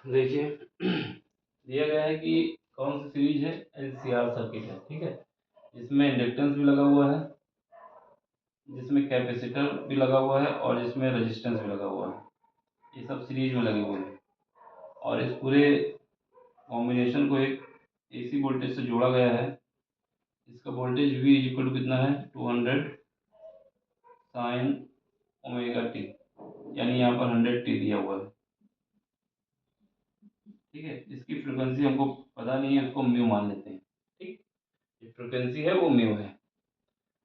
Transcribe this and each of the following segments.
देखिए दिया गया है कि कौन सी सीरीज है, एलसीआर सर्किट है, ठीक है। जिसमें इंडक्टेंस भी लगा हुआ है, जिसमें कैपेसिटर भी लगा हुआ है और जिसमें रेजिस्टेंस भी लगा हुआ है। ये सब सीरीज में लगे हुए हैं और इस पूरे कॉम्बिनेशन को एक एसी वोल्टेज से जोड़ा गया है। इसका voltage V is equal to कितना है, 200 साइन ओमेगा टी, यानी यहाँ पर 100 t दिया हुआ है, ठीक है। इसकी फ्रिक्वेंसी हमको पता नहीं है, उसको म्यू मान लेते हैं, ठीक। ये फ्रिक्वेंसी है वो म्यू है।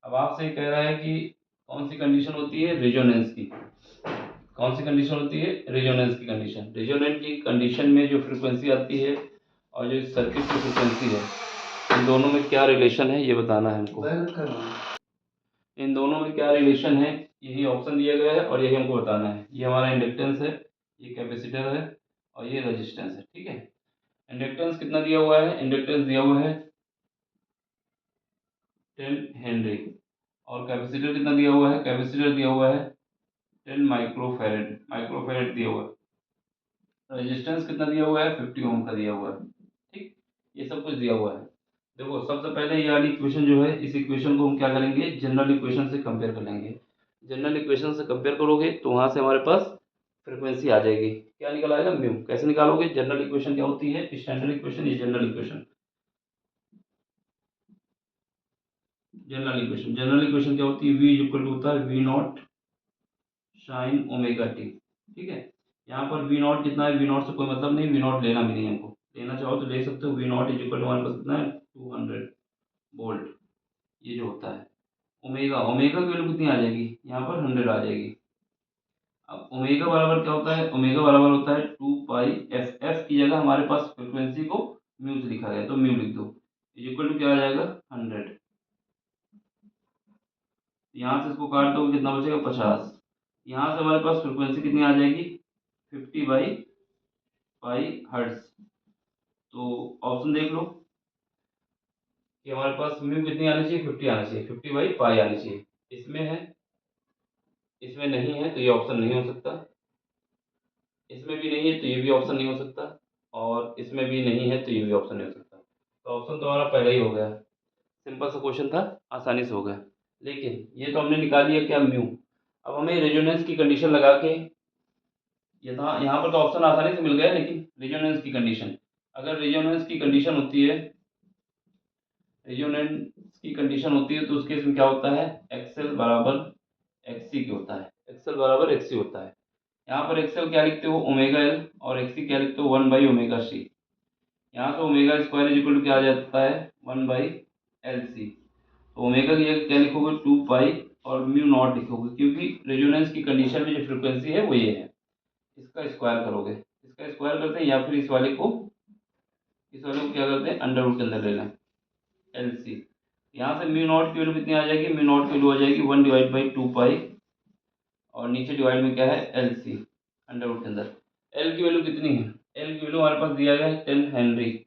अब आपसे कह रहा है कि कौन सी कंडीशन होती है, रेजोनेंस की। कौन सी कंडीशन होती है, रेजोनेंस की कंडीशन। रेजोनेंस की कंडीशन में जो फ्रिक्वेंसी आती है और जो सर्किट की फ्रिक्वेंसी है, इन दोनों में क्या रिलेशन है ये बताना है हमको। इन दोनों में क्या रिलेशन है, यही ऑप्शन दिया गया है और यही हमको बताना है। ये हमारा इंडक्टेंस है, ये कैपेसिटर है और ये रेजिस्टेंस है, ठीक है। इंडक्टेंस कितना दिया हुआ है, इंडक्टेंस दिया हुआ है 10 हेनरी और कैपेसिटर कितना दिया हुआ है, कैपेसिटर दिया हुआ है 10 माइक्रोफेरेड, माइक्रोफेरेड दिया हुआ है। रेजिस्टेंस कितना दिया हुआ है, 50 ओम का दिया हुआ है, ठीक। ये सब कुछ दिया हुआ है। देखो सबसे पहले ये वाली इक्वेशन जो है, इस इक्वेशन को हम क्या करेंगे, जनरल इक्वेशन से कंपेयर कर लेंगे। जनरल इक्वेशन से कंपेयर करोगे तो वहाँ से हमारे पास फ्रिक्वेंसी आ जाएगी। क्या निकल आएगा, म्यू। कैसे निकालोगे, जनरल इक्वेशन क्या होती है, स्टैंडर्ड इक्वेशन, ये जनरल इक्वेशन। जनरल इक्वेशन क्या होती है, V इज इक्वल टू होता है V not sine omega T, ठीक है। यहाँ पर V नॉट कितना है, V नॉट से कोई मतलब नहीं, V नॉट लेना भी नहीं हमको। लेना चाहो तो ले सकते हो। V naught is equal to हमारे पास कितना है, 200 वोल्ट, ये जो होता है। ओमेगा, ओमेगा की वैल्यू कितनी आ जाएगी, यहाँ पर 100 आ जाएगी। अब ओमेगा बराबर क्या होता है, ओमेगा बराबर होता है 2 पाई एफ। एफ की जगह हमारे पास फ्रिक्वेंसी को म्यू से लिखा गया, तो म्यू लिख दो। इज इक्वल टू क्या आ जाएगा, 100। यहाँ से इसको काट दो, कितना बचेगा, 50। यहाँ से हमारे पास फ्रिक्वेंसी कितनी आ जाएगी, 50/पाई हर्ट्ज। तो ऑप्शन देख लो कि हमारे पास म्यू कितनी आनी चाहिए, 50 आना चाहिए, 50/पाई आनी चाहिए। इसमें है, इसमें नहीं है, तो ये ऑप्शन नहीं हो सकता। इसमें भी नहीं है तो ये भी ऑप्शन नहीं हो सकता, और इसमें भी नहीं है तो ये भी ऑप्शन नहीं हो सकता। तो ऑप्शन तो हमारा पहले ही हो गया। सिंपल सा क्वेश्चन था, आसानी से हो गया। लेकिन ये तो हमने निकाल लिया क्या, म्यू। अब हमें रेजोनेंस की कंडीशन लगा के, यहाँ पर तो ऑप्शन आसानी से मिल गया, लेकिन रेजोनेंस की कंडीशन, अगर रेजोनेंस की कंडीशन होती है, रेजोनेंस की कंडीशन होती है तो उसके इसमें क्या होता है, एक्सएल बराबर एक्सी की होता है, एक्सएल बराबर एक्सी होता है। यहाँ पर एक्सएल क्या लिखते हो, ओमेगा एल, और एक्सी क्या लिखते हो, 1/ओमेगा सी। यहाँ से omega square is equal to क्या आ जाता है, 1/LC। तो ओमेगा की जगह क्या लिखोगे, 2 पाई, और म्यू नॉट लिखोगे, क्योंकि रेजोनेंस की कंडीशन में जो फ्रिक्वेंसी है वो ये है। इसका स्क्वायर करोगे, इसका स्क्वायर करते हैं, या फिर इस वाले को क्या करते हैं, अंडर रूट के अंदर ले लें, LC। यहाँ से म्यू नॉट की वैल्यू कितनी आ जाएगी, म्यू नॉट की वैल्यू आ जाएगी 1/2 पाई, और नीचे डिवाइड में क्या है, LC, अंडर रूट के अंदर। एल की वैल्यू कितनी है, एल की वैल्यू हमारे पास दिया गया है 10 हेनरी,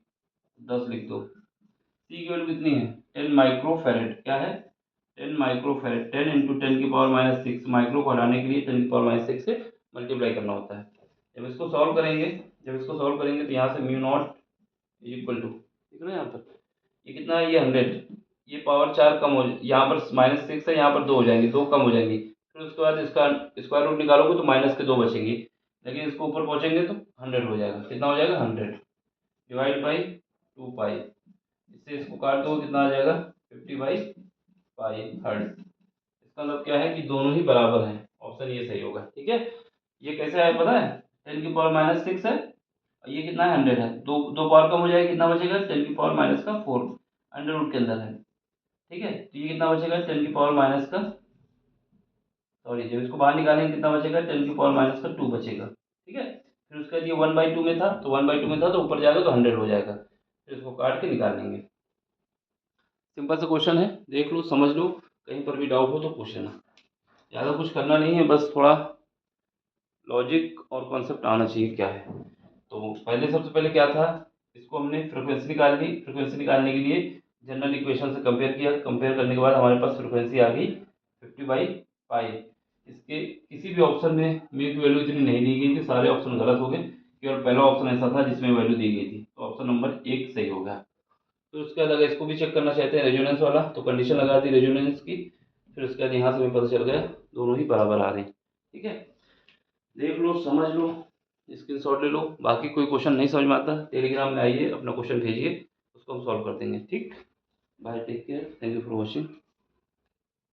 10 लिख दो। सी की वैल्यू कितनी है, 10 माइक्रोफेरेड, क्या है, 10 माइक्रोफेरेड। 10 इंटू 10⁻⁻6, माइक्रो को हटाने के लिए 10⁻⁻6 से मल्टीप्लाई करना होता है। जब इसको सॉल्व करेंगे, तो यहाँ से mu naught is equal to, ठीक है ना, यहाँ पर ये कितना है, ये 100। ये पावर 4 कम हो, यहाँ पर -6 है, यहाँ पर 2 हो जाएंगी, 2 कम हो जाएंगी। फिर उसके बाद इसका स्क्वायर रूट निकालोगे तो माइनस के 2 बचेंगी, लेकिन इसको ऊपर पहुँचेंगे तो 100 हो जाएगा। कितना हो जाएगा, 100 डिवाइड बाई 2 पाई। इससे इसको काट दो, कितना आ जाएगा, 50/पाई हर्ट्ज। इसका मतलब क्या है कि दोनों ही बराबर हैं, ऑप्शन ये सही होगा, ठीक है। ये कैसे आया पता है, 10⁻⁻6 है और ये कितना है, 100 है, दो दो पावर कम हो जाएगा, कितना बचेगा, 10⁻⁻4 अंडर रूट के अंदर है, ठीक है। तो ये कितना बचेगा, 10⁻⁻, जब इसको बाहर निकालेंगे कितना बचेगा, 10⁻⁻2 बचेगा, ठीक है। फिर उसके बाद ये 1/2 में था, तो 1/2 में था तो ऊपर जाएगा तो 100 हो जाएगा। फिर इसको काट के निकाल लेंगे। सिंपल सा क्वेश्चन है, देख लो, समझ लो, कहीं पर भी डाउट हो तो पूछ लेना। ज़्यादा कुछ करना नहीं है, बस थोड़ा लॉजिक और कॉन्सेप्ट आना चाहिए क्या है। तो पहले, सबसे पहले क्या था, इसको हमने फ्रिक्वेंसी निकाल ली। फ्रिक्वेंसी निकालने के लिए जनरल इक्वेशन से कंपेयर किया, कंपेयर करने के बाद हमारे पास फ्रिक्वेंसी आ गई 50/पाई। इसके किसी भी ऑप्शन में म्यू की वैल्यू इतनी नहीं दी गई थी, सारे ऑप्शन गलत हो गए। केवल पहला ऑप्शन ऐसा था जिसमें वैल्यू दी गई थी, तो ऑप्शन नंबर 1 सही होगा। फिर उसके बाद अगर इसको भी चेक करना चाहते हैं रेजोनेंस वाला, तो कंडीशन लगा दी रेजोनेंस की, फिर उसके बाद यहाँ से भी पता चल गया दोनों ही बराबर आ रहे हैं। ठीक है, देख लो, समझ लो, स्क्रीनशॉट ले लो। बाकी कोई क्वेश्चन नहीं समझ में आता, टेलीग्राम में आइए, अपना क्वेश्चन भेजिए, उसको हम सॉल्व कर देंगे। ठीक, bye, take care, thank you for watching.